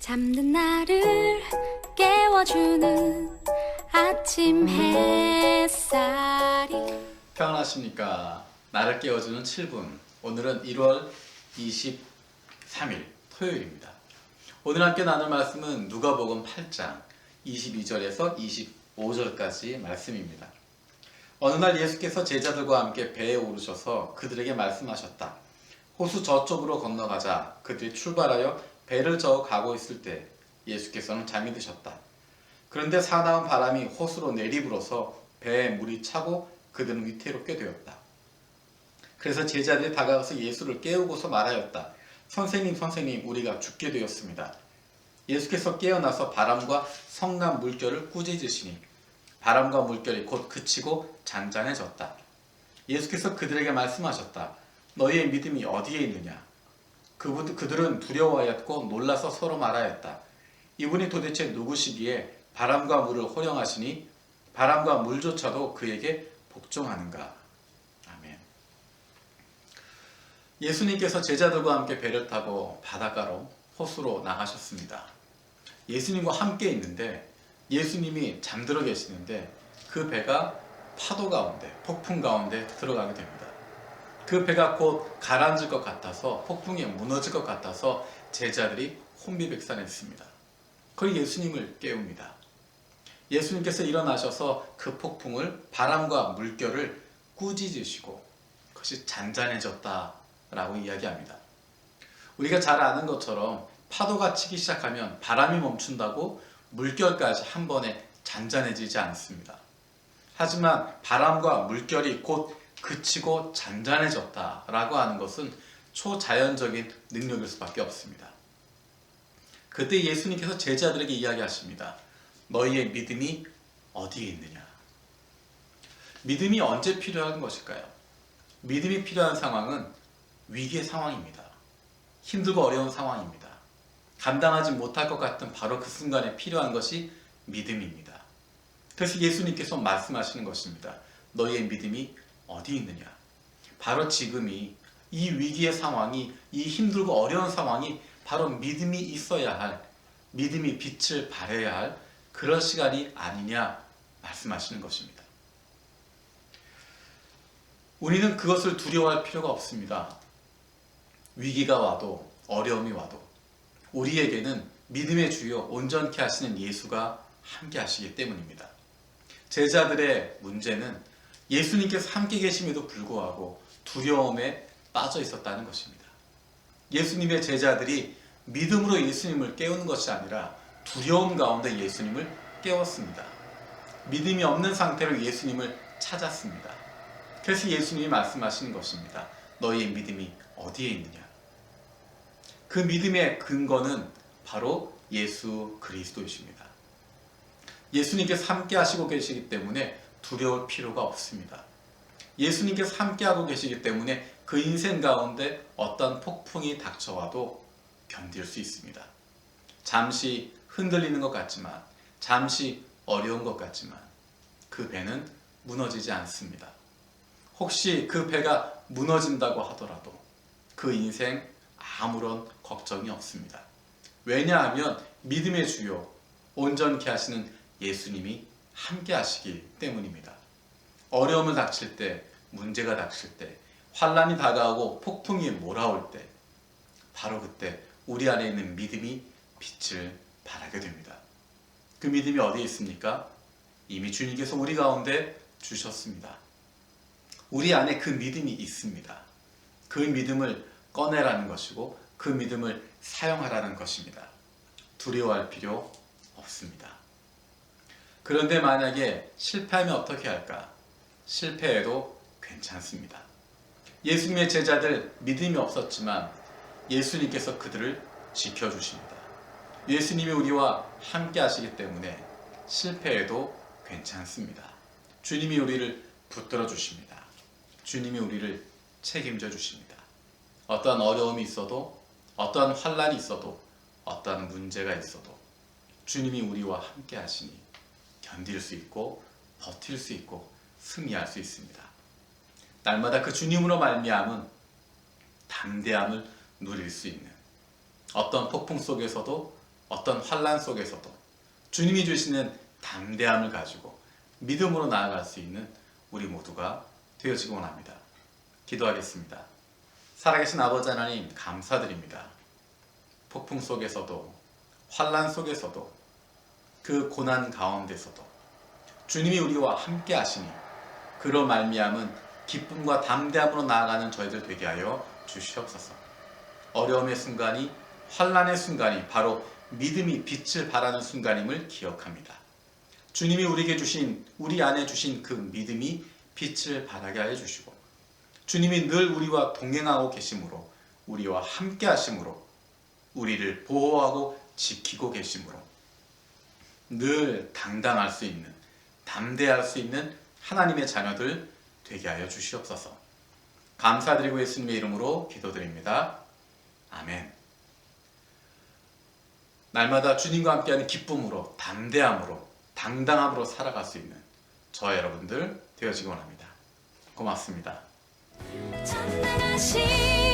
잠든 나를 깨워주는 아침 햇살이 평안하십니까? 나를 깨워주는 7분. 오늘은 1월 23일 토요일입니다. 오늘 함께 나눌 말씀은 누가복음 8장 22절에서 25절까지 말씀입니다. 어느 날 예수께서 제자들과 함께 배에 오르셔서 그들에게 말씀하셨다. 호수 저쪽으로 건너가자. 그들이 출발하여 배를 저어 가고 있을 때 예수께서는 잠이 드셨다. 그런데 사나운 바람이 호수로 내리불어서 배에 물이 차고 그들은 위태롭게 되었다. 그래서 제자들이 다가가서 예수를 깨우고서 말하였다. 선생님, 선생님, 우리가 죽게 되었습니다. 예수께서 깨어나서 바람과 성난 물결을 꾸짖으시니 바람과 물결이 곧 그치고 잔잔해졌다. 예수께서 그들에게 말씀하셨다. 너희의 믿음이 어디에 있느냐? 그들은 두려워하였고 놀라서 서로 말하였다. 이분이 도대체 누구시기에 바람과 물을 호령하시니 바람과 물조차도 그에게 복종하는가? 아멘. 예수님께서 제자들과 함께 배를 타고 바닷가로 호수로 나가셨습니다. 예수님과 함께 있는데 예수님이 잠들어 계시는데 그 배가 파도 가운데, 폭풍 가운데 들어가게 됩니다. 그 배가 곧 가라앉을 것 같아서 폭풍에 무너질 것 같아서 제자들이 혼비백산했습니다. 그리고 예수님을 깨웁니다. 예수님께서 일어나셔서 그 폭풍을 바람과 물결을 꾸짖으시고 그것이 잔잔해졌다라고 이야기합니다. 우리가 잘 아는 것처럼 파도가 치기 시작하면 바람이 멈춘다고 물결까지 한 번에 잔잔해지지 않습니다. 하지만 바람과 물결이 곧 그치고 잔잔해졌다라고 하는 것은 초자연적인 능력일 수밖에 없습니다. 그때 예수님께서 제자들에게 이야기하십니다. 너희의 믿음이 어디에 있느냐? 믿음이 언제 필요한 것일까요? 믿음이 필요한 상황은 위기의 상황입니다. 힘들고 어려운 상황입니다. 감당하지 못할 것 같은 바로 그 순간에 필요한 것이 믿음입니다. 그래서 예수님께서 말씀하시는 것입니다. 너희의 믿음이 어디 있느냐? 바로 지금이 이 위기의 상황이 이 힘들고 어려운 상황이 바로 믿음이 있어야 할 믿음이 빛을 발해야 할 그런 시간이 아니냐 말씀하시는 것입니다. 우리는 그것을 두려워할 필요가 없습니다. 위기가 와도 어려움이 와도 우리에게는 믿음의 주요 온전케 하시는 예수가 함께 하시기 때문입니다. 제자들의 문제는 예수님께서 함께 계심에도 불구하고 두려움에 빠져 있었다는 것입니다. 예수님의 제자들이 믿음으로 예수님을 깨우는 것이 아니라 두려움 가운데 예수님을 깨웠습니다. 믿음이 없는 상태로 예수님을 찾았습니다. 그래서 예수님이 말씀하시는 것입니다. 너희의 믿음이 어디에 있느냐? 그 믿음의 근거는 바로 예수 그리스도이십니다. 예수님께서 함께 하시고 계시기 때문에 두려울 필요가 없습니다. 예수님께서 함께하고 계시기 때문에 그 인생 가운데 어떤 폭풍이 닥쳐와도 견딜 수 있습니다. 잠시 흔들리는 것 같지만, 잠시 어려운 것 같지만 그 배는 무너지지 않습니다. 혹시 그 배가 무너진다고 하더라도 그 인생 아무런 걱정이 없습니다. 왜냐하면 믿음의 주요, 온전케 하시는 예수님이 함께 하시기 때문입니다. 어려움을 닥칠 때, 문제가 닥칠 때, 환난이 다가오고 폭풍이 몰아올 때 바로 그때 우리 안에 있는 믿음이 빛을 발하게 됩니다. 그 믿음이 어디에 있습니까? 이미 주님께서 우리 가운데 주셨습니다. 우리 안에 그 믿음이 있습니다. 그 믿음을 꺼내라는 것이고 그 믿음을 사용하라는 것입니다. 두려워할 필요 없습니다. 그런데 만약에 실패하면 어떻게 할까? 실패해도 괜찮습니다. 예수님의 제자들 믿음이 없었지만 예수님께서 그들을 지켜주십니다. 예수님이 우리와 함께 하시기 때문에 실패해도 괜찮습니다. 주님이 우리를 붙들어 주십니다. 주님이 우리를 책임져 주십니다. 어떠한 어려움이 있어도, 어떠한 환난이 있어도, 어떠한 문제가 있어도 주님이 우리와 함께 하시니 견딜 수 있고 버틸 수 있고 승리할 수 있습니다. 날마다 그 주님으로 말미암은 담대함을 누릴 수 있는 어떤 폭풍 속에서도 어떤 환란 속에서도 주님이 주시는 담대함을 가지고 믿음으로 나아갈 수 있는 우리 모두가 되어지기 원합니다. 기도하겠습니다. 살아계신 아버지 하나님 감사드립니다. 폭풍 속에서도 환란 속에서도 그 고난 가운데서도 주님이 우리와 함께 하시니 그로 말미암은 기쁨과 담대함으로 나아가는 저희들 되게 하여 주시옵소서. 어려움의 순간이 환란의 순간이 바로 믿음이 빛을 발하는 순간임을 기억합니다. 주님이 우리에게 주신 우리 안에 주신 그 믿음이 빛을 발하게 하여 주시고 주님이 늘 우리와 동행하고 계심으로 우리와 함께 하심으로 우리를 보호하고 지키고 계심으로 늘 당당할 수 있는 담대할 수 있는 하나님의 자녀들 되게 하여 주시옵소서. 감사드리고 예수님의 이름으로 기도드립니다. 아멘. 날마다 주님과 함께하는 기쁨으로 담대함으로 당당함으로 살아갈 수 있는 저와 여러분들 되어지기 원합니다. 고맙습니다. 찬양하시